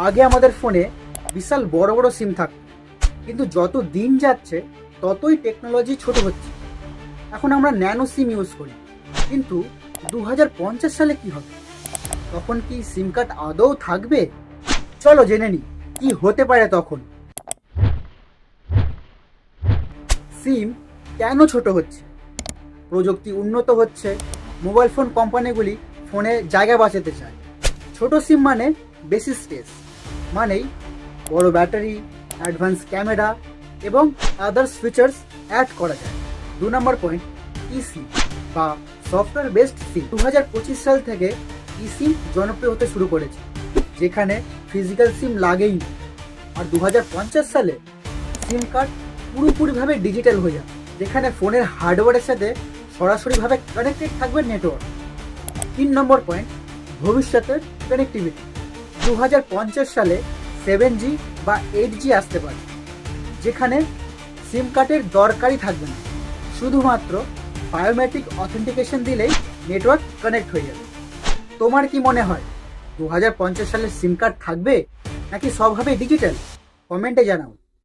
আগে আমাদের ফোনে বিশাল বড় বড় সিম থাকতো, কিন্তু যত দিন যাচ্ছে ততই টেকনোলজি ছোট হচ্ছে। এখন আমরা ন্যানো সিম ইউজ করি, কিন্তু 2050 সালে কি হবে? তখন কি সিম কার্ড আদৌ থাকবে? চলো জেনে নিই কি হতে পারে তখন। সিম কেন ছোট হচ্ছে? প্রযুক্তি উন্নত হচ্ছে, মোবাইল ফোন কোম্পানিগুলি ফোনে জায়গা বাঁচাতে চায়। ছোট সিম মানে বেশি স্পেস, মানেই বড় ব্যাটারি, অ্যাডভান্স ক্যামেরা এবং আদার্স ফিচার্স অ্যাড করা যায়। 2 নম্বর পয়েন্ট, ইসিম বা সফটওয়্যার বেসড সিম। 2025 সাল থেকে ইসিম জনপ্রিয় হতে শুরু করেছে, যেখানে ফিজিক্যাল সিম লাগেই না। আর 2050 সালে সিম কার্ড পুরোপুরিভাবে ডিজিটাল হয়ে যাবে, যেখানে ফোনের হার্ডওয়্যারের সাথে সরাসরিভাবে কানেক্টেড থাকবে নেটওয়ার্ক। 3 নম্বর পয়েন্ট, ভবিষ্যতের কানেক্টিভিটি। 2050 সালে 7G বা 8G আসতে পারে, যেখানে সিম কার্ডের দরকারই থাকবে না, শুধুমাত্র বায়োমেট্রিক অথেন্টিকেশন দিলেই নেটওয়ার্ক কানেক্ট হয়ে যাবে। তোমার কি মনে হয় 2050 সালে সিম কার্ড থাকবে নাকি সব হবে ডিজিটাল? কমেন্টে জানাও।